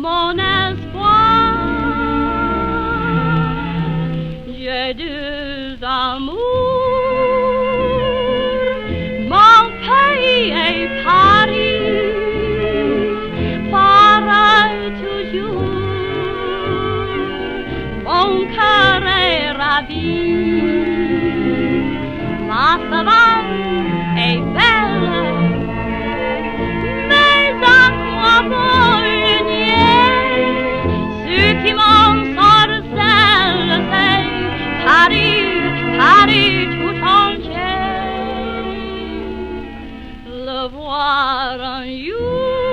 mon espoir. J'ai deux amours, mon pays est Paris, pareil toujours, mon cœur est ravi, ma savane est belle, mais à quoi bon le nier? Ce qui m'ensorcelle, c'est Paris, Paris tout entier. Le voir un jour,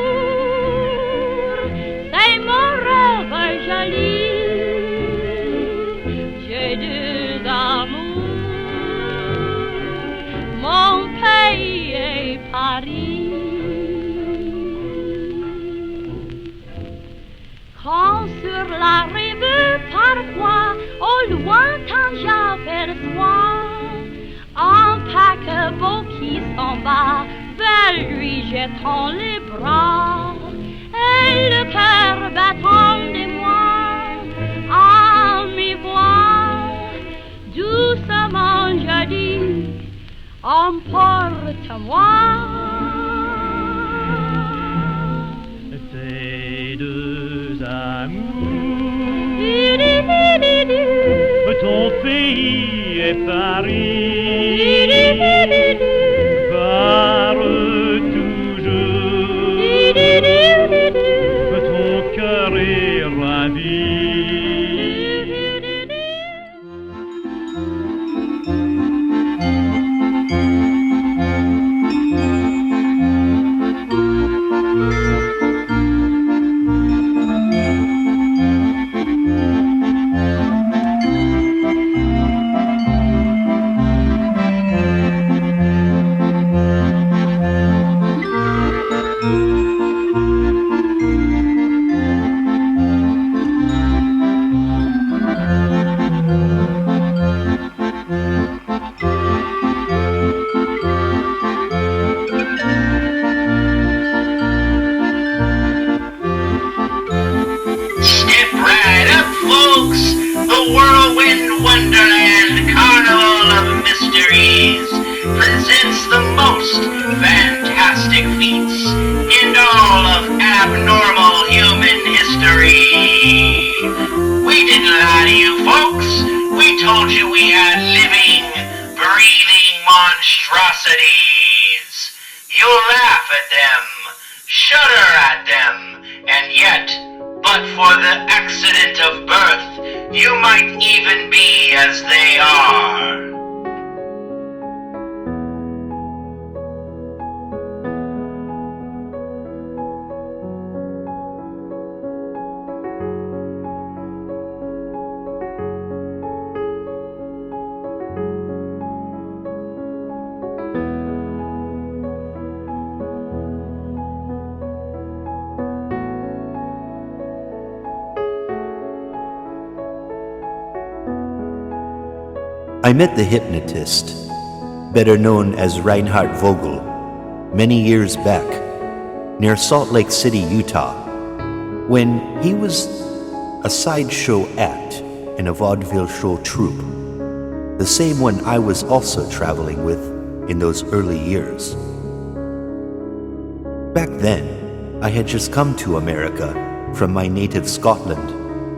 c'est mon rêve joli. J'ai deux amours, mon pays est Paris. Quand sur la rive, parfois, au lointain j'aperçois un paquebot qui s'en va vers lui jetant les bras et le cœur battant de moi à mi-voix. Doucement je dis, emporte-moi. Ces deux amours, ton pays est Paris, pars toujours, ton cœur est ravi. The Whirlwind Wonderland Carnival of Mysteries presents the most fantastic feats in all of abnormal human history. We didn't lie to you folks. We told you we had living, breathing monstrosities. You'll laugh at them, shudder at them, and yet, but for the accident of birth, you might even be as they are. I met the Hypnotist, better known as Reinhard Vogel, many years back, near Salt Lake City, Utah, when he was a sideshow act in a vaudeville show troupe, the same one I was also traveling with in those early years. Back then, I had just come to America from my native Scotland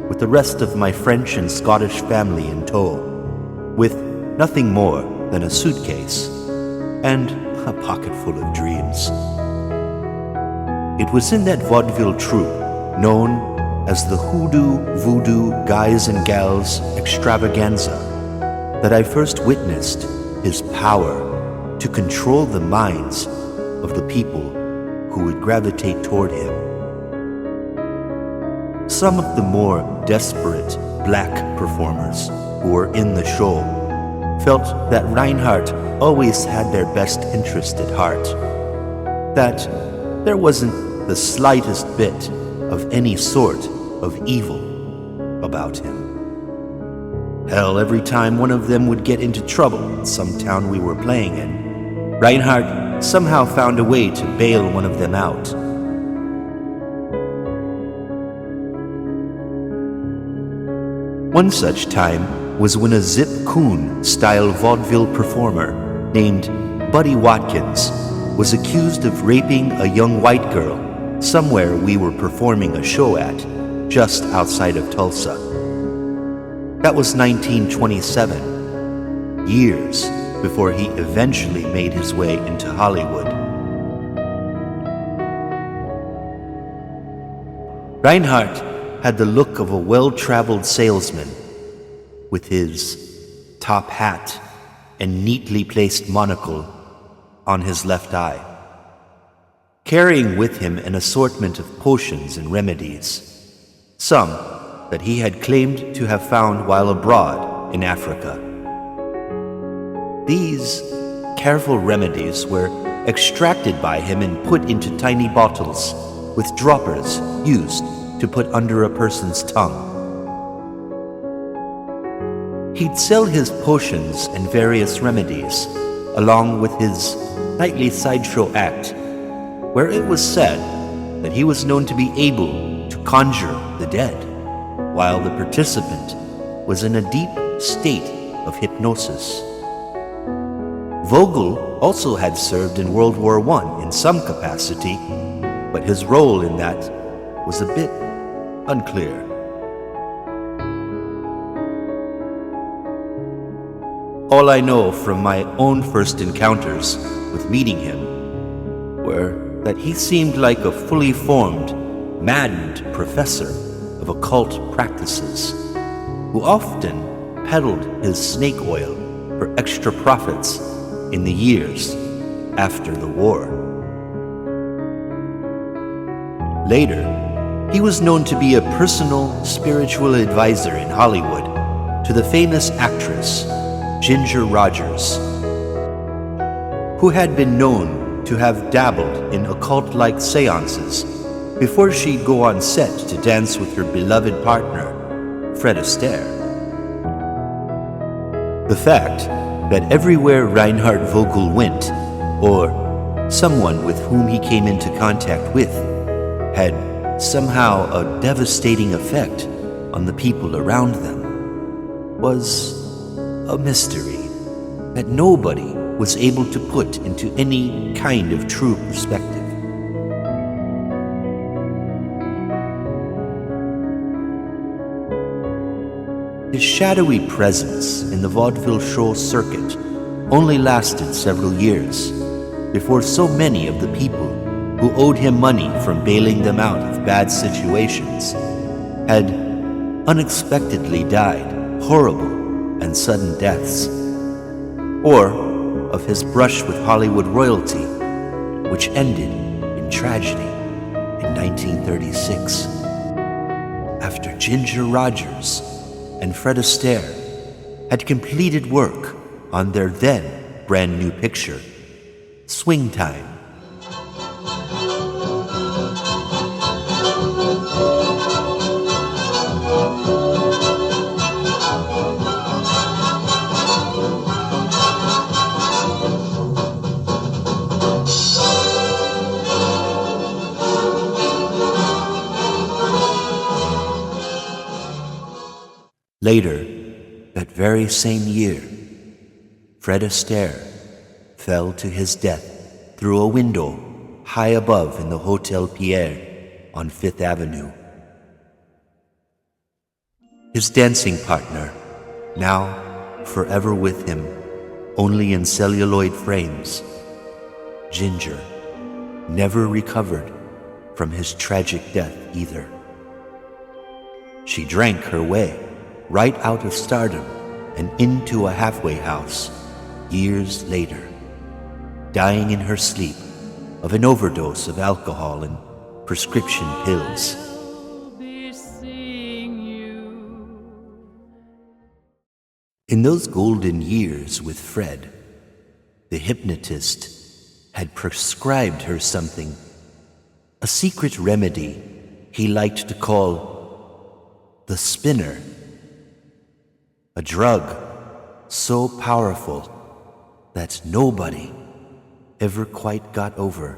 with the rest of my French and Scottish family in tow, with nothing more than a suitcase and a pocket full of dreams. It was in that vaudeville troupe known as the Hoodoo Voodoo Guys and Gals Extravaganza that I first witnessed his power to control the minds of the people who would gravitate toward him. Some of the more desperate black performers who were in the show felt that Reinhardt always had their best interest at heart, that there wasn't the slightest bit of any sort of evil about him. Hell, every time one of them would get into trouble in some town we were playing in, Reinhardt somehow found a way to bail one of them out. One such time was when a Zip Coon-style vaudeville performer named Buddy Watkins was accused of raping a young white girl somewhere we were performing a show at, just outside of Tulsa. That was 1927, years before he eventually made his way into Hollywood. Reinhardt had the look of a well-traveled salesman, with his top hat and neatly placed monocle on his left eye, carrying with him an assortment of potions and remedies, some that he had claimed to have found while abroad in Africa. These careful remedies were extracted by him and put into tiny bottles with droppers used to put under a person's tongue. He'd sell his potions and various remedies along with his nightly sideshow act, where it was said that he was known to be able to conjure the dead, while the participant was in a deep state of hypnosis. Vogel also had served in World War I in some capacity, but his role in that was a bit unclear. All I know from my own first encounters with meeting him were that he seemed like a fully formed, maddened professor of occult practices who often peddled his snake oil for extra profits in the years after the war. Later, he was known to be a personal spiritual advisor in Hollywood to the famous actress Ginger Rogers, who had been known to have dabbled in occult-like seances before she'd go on set to dance with her beloved partner, Fred Astaire. The fact that everywhere Reinhard Vogel went, or someone with whom he came into contact with, had somehow a devastating effect on the people around them, was a mystery that nobody was able to put into any kind of true perspective. His shadowy presence in the vaudeville show circuit only lasted several years before so many of the people who owed him money from bailing them out of bad situations had unexpectedly died horrible and sudden deaths, or of his brush with Hollywood royalty, which ended in tragedy in 1936, after Ginger Rogers and Fred Astaire had completed work on their then brand new picture, Swing Time. Later, that very same year, Fred Astaire fell to his death through a window high above in the Hotel Pierre on Fifth Avenue. His dancing partner, now forever with him, only in celluloid frames, Ginger, never recovered from his tragic death either. She drank her way right out of stardom and into a halfway house years later, dying in her sleep of an overdose of alcohol and prescription pills. In those golden years with Fred, the hypnotist had prescribed her something, a secret remedy he liked to call the spinner. A drug so powerful that nobody ever quite got over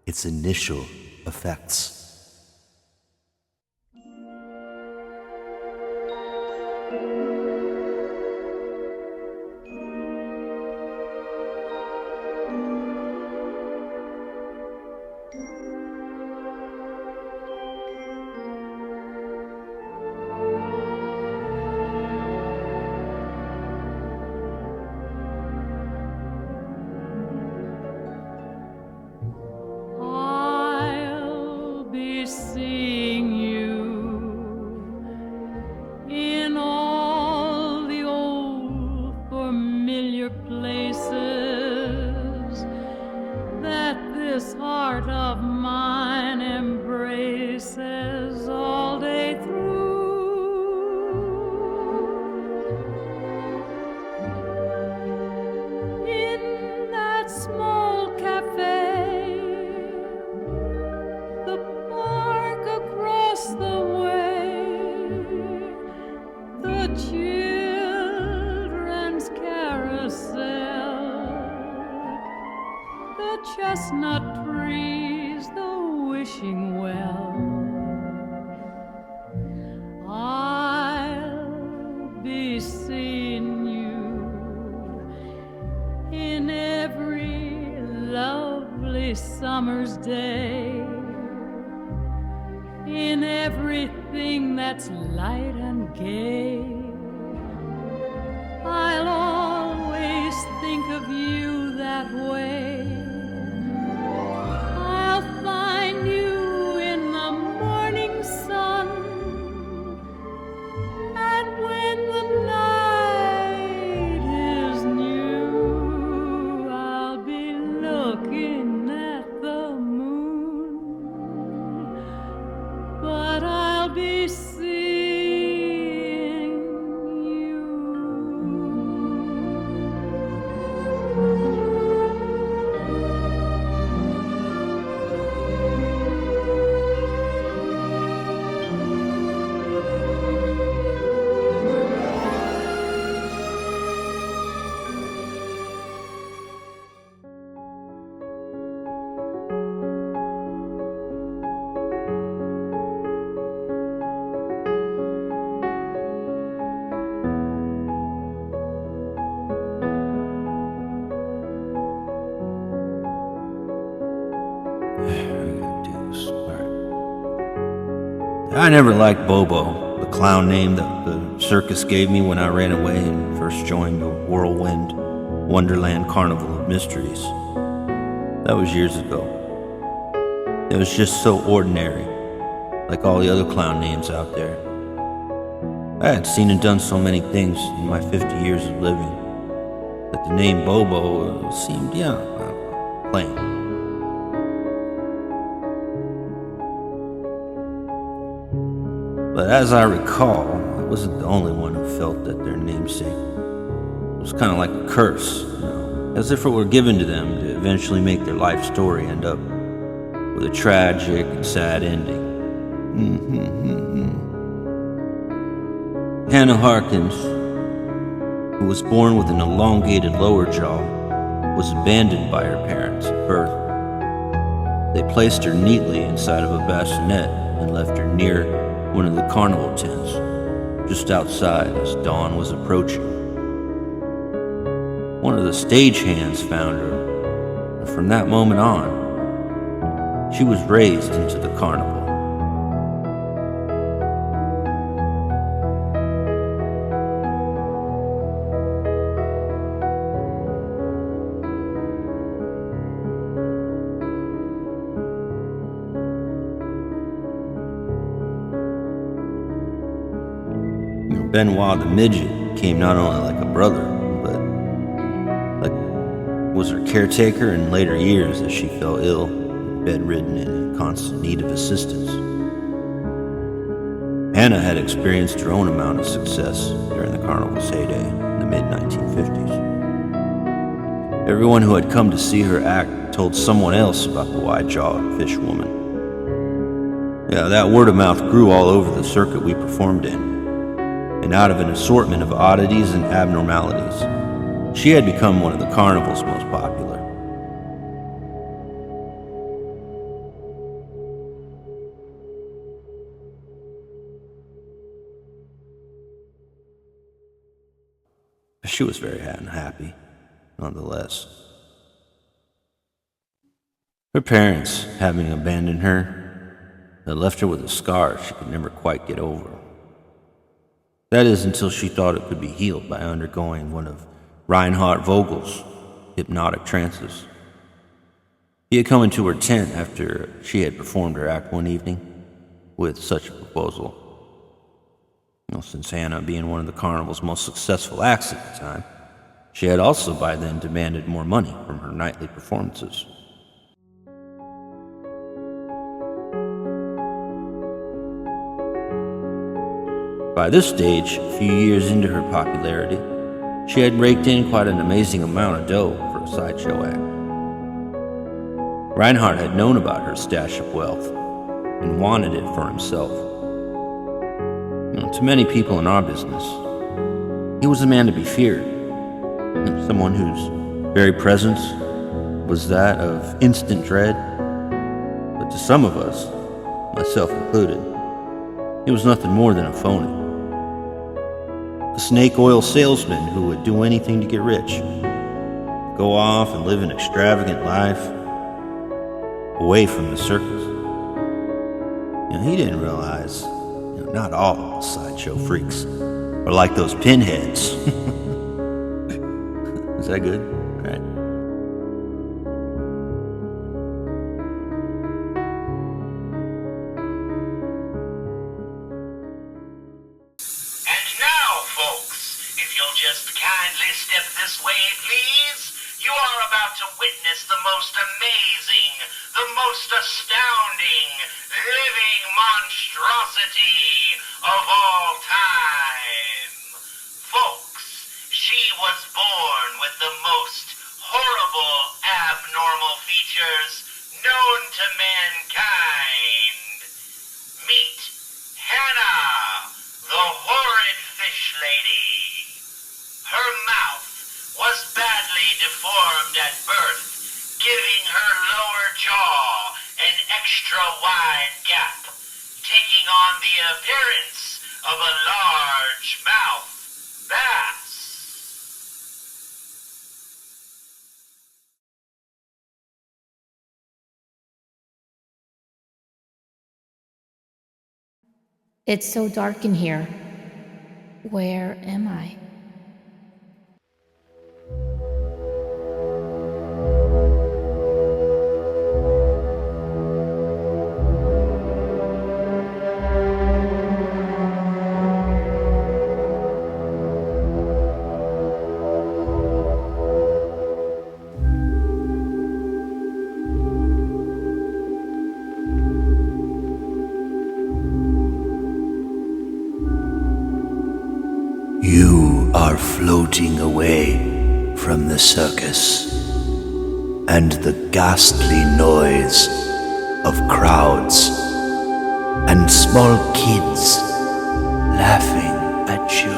its initial effects. this heart of mine embraces all day through. In that small cafe, the park across the way, the children's carousel, the chestnut trees, the wishing well. I'll be seeing you in every lovely summer's day, in everything that's light and gay. I'll always think of you that way. I'll find you in the morning sun, and when the night is new, I'll be looking at the moon, but I'll be seeing you. I never liked Bobo, the clown name that the circus gave me when I ran away and first joined the Whirlwind Wonderland Carnival of Mysteries. That was years ago. It was just so ordinary, like all the other clown names out there. I had seen and done so many things in my 50 years of living that the name Bobo seemed, plain. But as I recall, I wasn't the only one who felt that their namesake was kind of like a curse, as if it were given to them to eventually make their life story end up with a tragic and sad ending. Hannah Harkins, who was born with an elongated lower jaw, was abandoned by her parents at birth. They placed her neatly inside of a bassinet and left her near one of the carnival tents, just outside as dawn was approaching. One of the stagehands found her, and from that moment on, she was raised into the carnival. Benoit the midget came not only like a brother, but was her caretaker in later years as she fell ill, bedridden, and in constant need of assistance. Hannah had experienced her own amount of success during the carnival's heyday in the mid-1950s. Everyone who had come to see her act told someone else about the wide-jawed fish woman. Yeah, that word of mouth grew all over the circuit we performed in. And out of an assortment of oddities and abnormalities, she had become one of the carnival's most popular. She was very unhappy, nonetheless. Her parents, having abandoned her, had left her with a scar she could never quite get over. That is, until she thought it could be healed by undergoing one of Reinhard Vogel's hypnotic trances. He had come into her tent after she had performed her act one evening with such a proposal. Since Hannah being one of the carnival's most successful acts at the time, she had also by then demanded more money from her nightly performances. By this stage, a few years into her popularity, she had raked in quite an amazing amount of dough for a sideshow act. Reinhardt had known about her stash of wealth and wanted it for himself. To many people in our business, he was a man to be feared, someone whose very presence was that of instant dread. But to some of us, myself included, he was nothing more than a phony. A snake oil salesman who would do anything to get rich, go off and live an extravagant life away from the circus. He didn't realize not all sideshow freaks are like those pinheads. Is that good? Right. And now, folks, if you'll just kindly step this way, please, you are about to witness the most amazing, the most astounding, living monstrosity of all time. Folks, she was born with the most horrible, abnormal features known to mankind. Meet Hannah, the horrid fish lady. Her mouth was badly deformed at birth, giving her lower jaw an extra wide gap, taking on the appearance of a large mouth bass. It's so dark in here. Where am I? You are floating away from the circus and the ghastly noise of crowds and small kids laughing at you.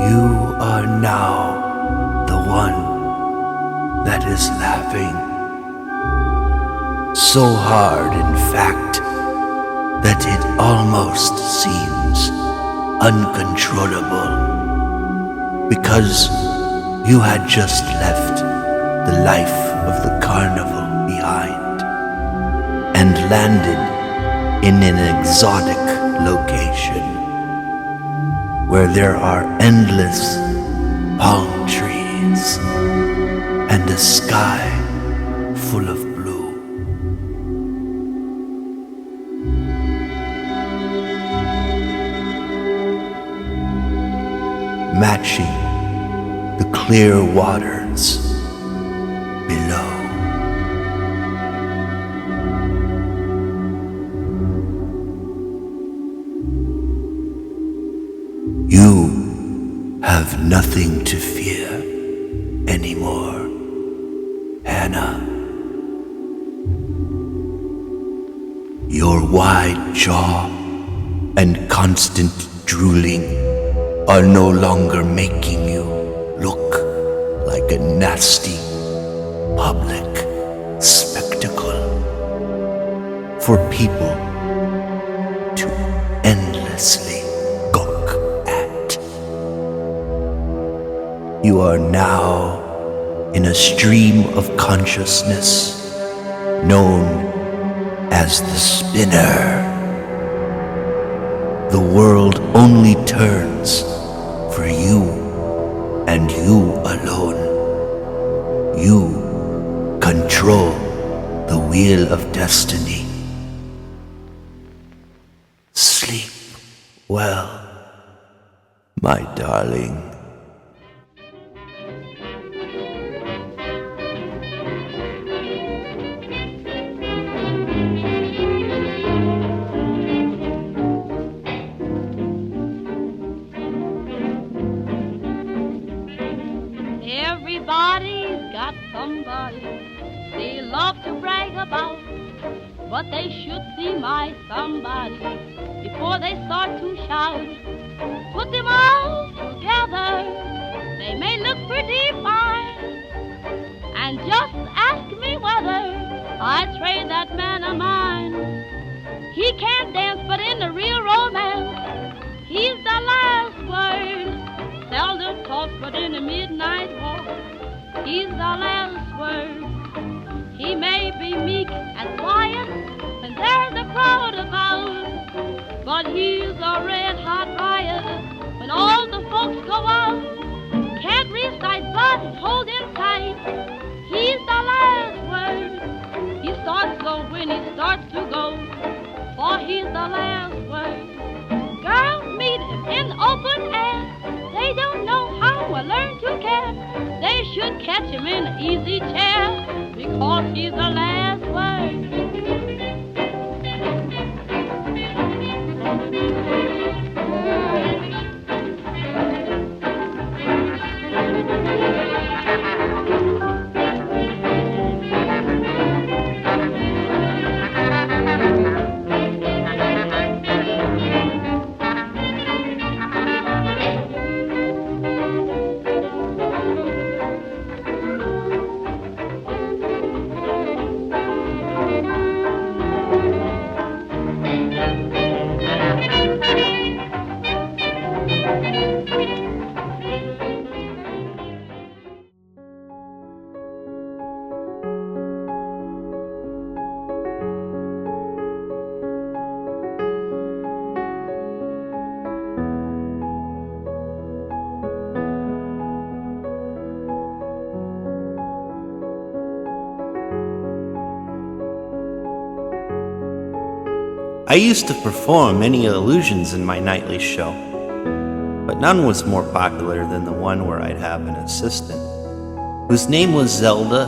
You are now the one that is laughing. So hard, in fact, that it almost seems uncontrollable, because you had just left the life of the carnival behind and landed in an exotic location where there are endless palm trees and a sky full of blue. Matching the clear waters below. You have nothing to fear anymore, Hannah. Your wide jaw and constant drooling are no longer making you look like a nasty public spectacle for people to endlessly gawk at. You are now in a stream of consciousness known as the spinner. The world only turns for you and you alone. You control the wheel of destiny. Sleep well, my darling. somebody they love to brag about, but they should see my somebody before they start to shout. Put them all together, they may look pretty fine, and just ask me whether I'd trade that man of mine. He can't dance, but in the real romance, he's the last word. Seldom talks, but in the midnight walk, he's the last word. He may be meek and quiet when there's a crowd about, but he's a red-hot riot when all the folks go out. Can't recite, but hold him tight. He's the last word. He starts slow when he starts to go, for he's the last word. Girls meet him in open air. They don't know how or learn to care. They should catch him in an easy chair, because he's the last word. I used to perform many illusions in my nightly show, but none was more popular than the one where I'd have an assistant, whose name was Zelda.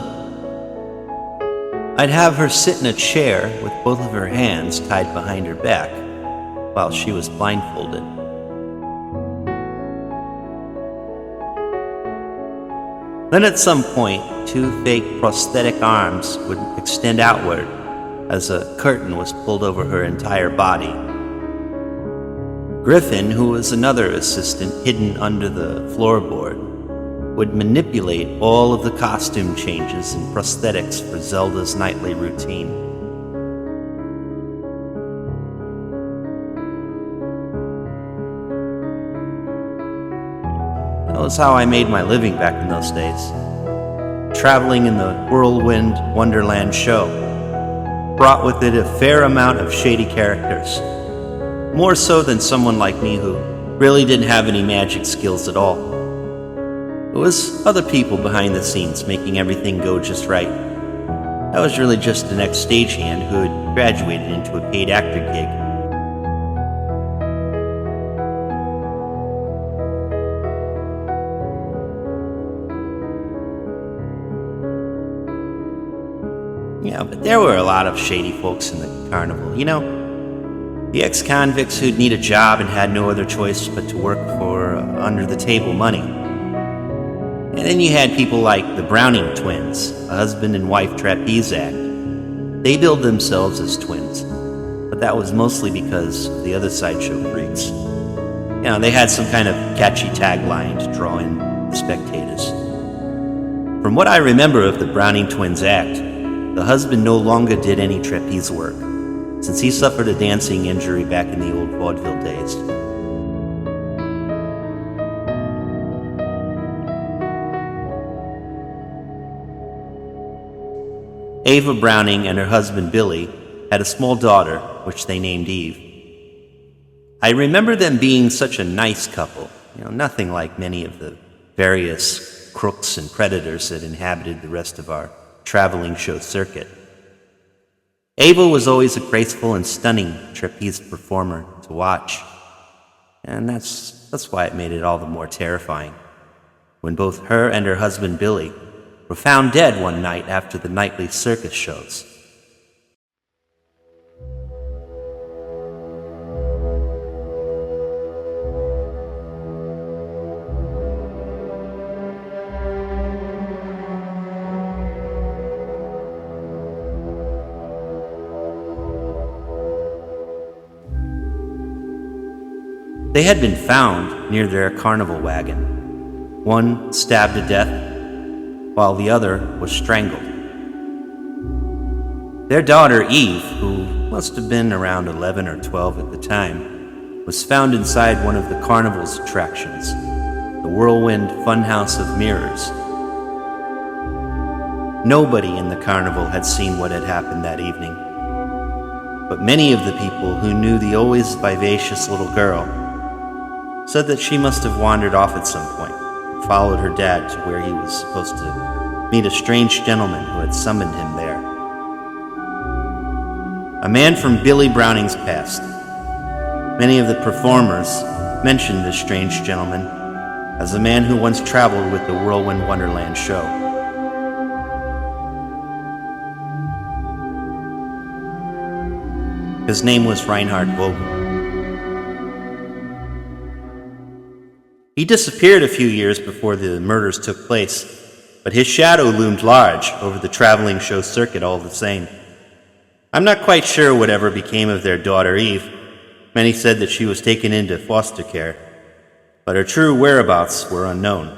I'd have her sit in a chair with both of her hands tied behind her back while she was blindfolded. Then at some point, two fake prosthetic arms would extend outward as a curtain was pulled over her entire body. Griffin, who was another assistant hidden under the floorboard, would manipulate all of the costume changes and prosthetics for Zelda's nightly routine. That was how I made my living back in those days, traveling in the Whirlwind Wonderland show. Brought with it a fair amount of shady characters, more so than someone like me who really didn't have any magic skills at all. It was other people behind the scenes making everything go just right. I was really just an ex-stagehand who had graduated into a paid actor gig. Yeah, but there were a lot of shady folks in the carnival, you know? The ex-convicts who'd need a job and had no other choice but to work for under-the-table money. And then you had people like the Browning twins, a husband and wife trapeze act. They billed themselves as twins, but that was mostly because of the other sideshow freaks. You know, they had some kind of catchy tagline to draw in the spectators. From what I remember of the Browning twins act, the husband no longer did any trapeze work, since he suffered a dancing injury back in the old vaudeville days. Ava Browning and her husband Billy had a small daughter, which they named Eve. I remember them being such a nice couple, you know, nothing like many of the various crooks and predators that inhabited the rest of our traveling show circuit. Ava was always a graceful and stunning trapeze performer to watch, and that's why it made it all the more terrifying when both her and her husband Billy were found dead one night after the nightly circus shows. They had been found near their carnival wagon, one stabbed to death, while the other was strangled. Their daughter Eve, who must have been around 11 or 12 at the time, was found inside one of the carnival's attractions, the Whirlwind Funhouse of Mirrors. Nobody in the carnival had seen what had happened that evening, but many of the people who knew the always vivacious little girl said that she must have wandered off at some point and followed her dad to where he was supposed to meet a strange gentleman who had summoned him there. A man from Billy Browning's past. Many of the performers mentioned this strange gentleman as a man who once traveled with the Whirlwind Wonderland show. His name was Reinhard Vogel. He disappeared a few years before the murders took place, but his shadow loomed large over the traveling show circuit all the same. I'm not quite sure whatever became of their daughter Eve. Many said that she was taken into foster care, but her true whereabouts were unknown.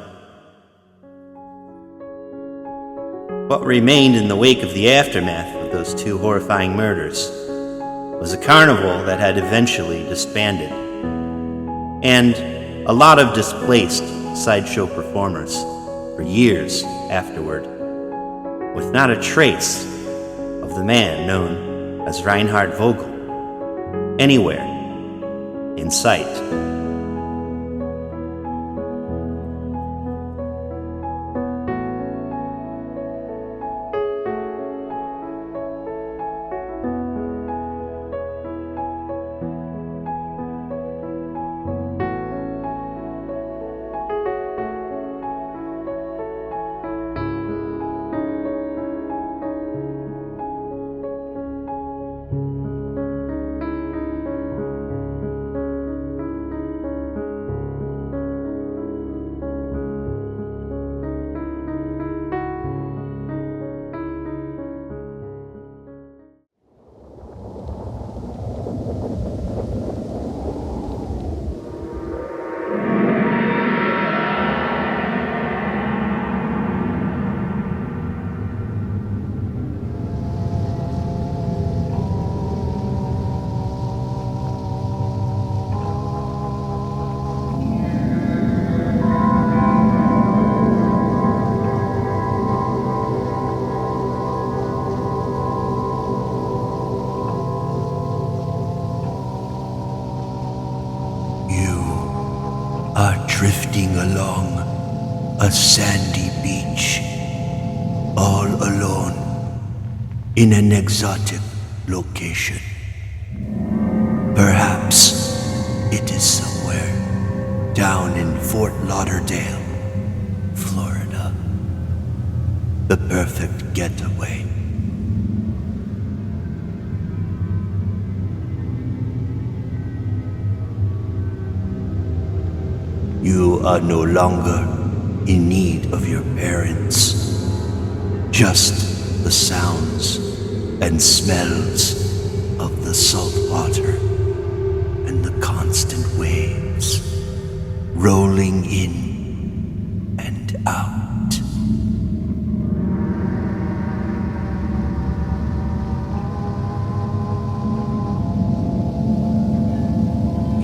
What remained in the wake of the aftermath of those two horrifying murders was a carnival that had eventually disbanded, and a lot of displaced sideshow performers for years afterward, with not a trace of the man known as Reinhard Vogel anywhere in sight. Drifting along a sandy beach, all alone in an exotic location. Perhaps it is somewhere down in Fort Lauderdale, Florida. The perfect getaway. You are no longer in need of your parents. Just the sounds and smells of the salt water and the constant waves rolling in and out.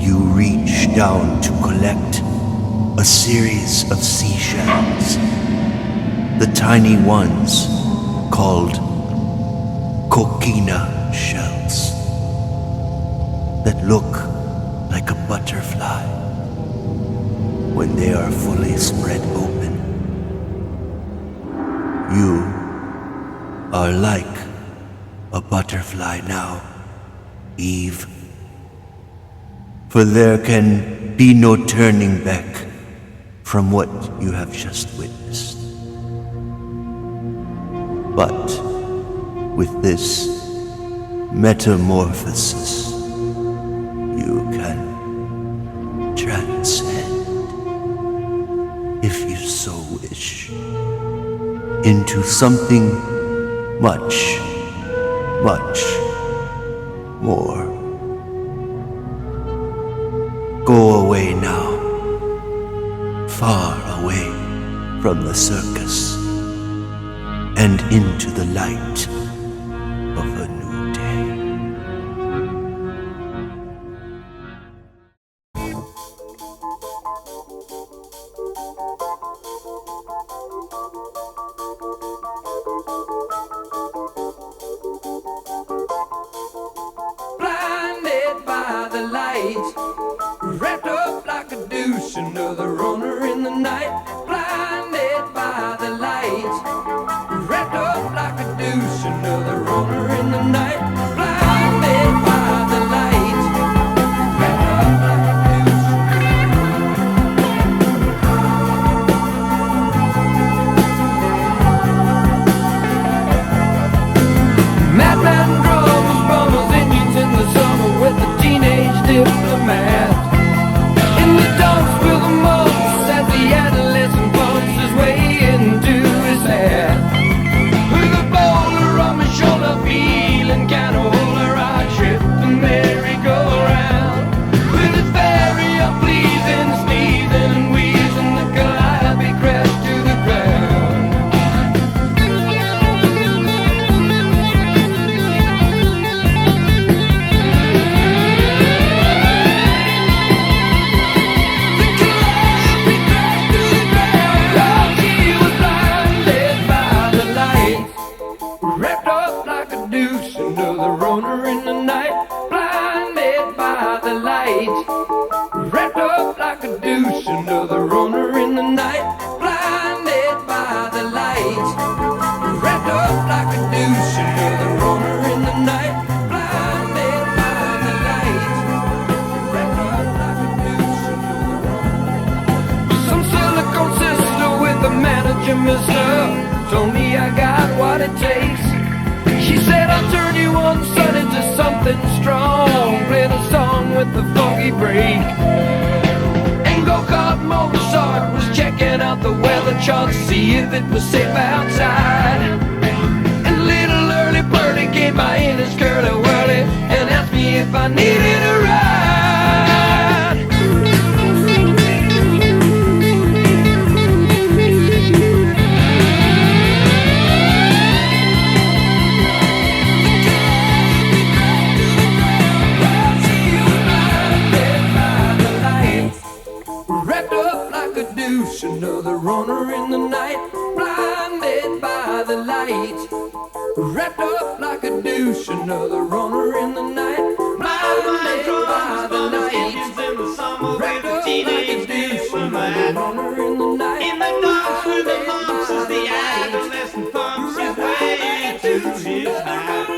You reach down to collect a series of seashells, the tiny ones called coquina shells that look like a butterfly when they are fully spread open. You are like a butterfly now, Eve, for there can be no turning back from what you have just witnessed. But with this metamorphosis, you can transcend, if you so wish, into something much, much more. Go away now, far away from the circus, and into the light of a new day. Blinded by the light, wrapped up like a douche, another runner in the night. Blinded by the light, wrapped up like a douche, another runner in the night. Blinded by the light, wrapped up like a douche. Madman drums, bummers, Indians in the summer with the teenage diplomat. In the dumps with the mumps as the adolescent bumps his way into his hat. With a boulder on my shoulder, feeling kinda older, I trip the merry-go-round. With his very unpleasing sneezing and wheezing, the calliope crashed to the ground. Wrapped up like a douche, another runner in the night. Blinded by the light. Wrapped up like a douche, another runner in the night. Blinded by the light. Wrapped up like a douche, another runner in the night. Blinded by the light. Wrapped up like a douche, another runner. Some silicone sister with a manager, mister, told me I got what it takes. She said I'll turn you on, son, into something strong. Playing a song with the funky break. And go-kart Mozart was checking out the weather chart to see if it was safe outside. And little early birdie came by in his curly-whirly and asked me if I needed a ride. Wrapped up like a douche, another runner in the night. Blinded by the light. Wrapped up like a douche, another runner in the night. Blinded by the light. Wrapped up like a douche, another runner in the night. In the dark with the lumps as the adolescent pumps his way to his night.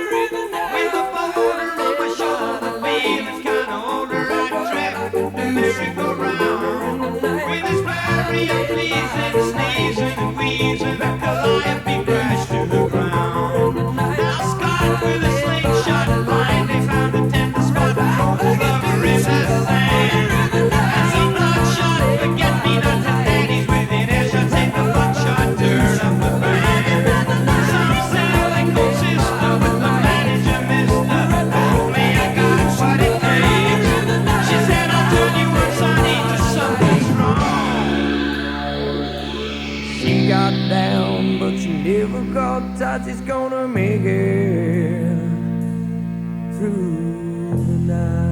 With a boulder on my shoulder, feeling kinda older, I track the merry-go-round. With his very unpleasing sneezing and wheezing, the calliope crashed to the ground. Now Scott with a slingshot blindly found a tender spot, lover in the sand. As he bloodshot, forget-me-not to daddies within earshot, take the buckshot dirt of the band. Some silicone sister with the manager, mister, told me I got what it takes. She said I'll turn you on, sonny, to something's wrong. She got down, but she never got tight. She's gonna make it through the night.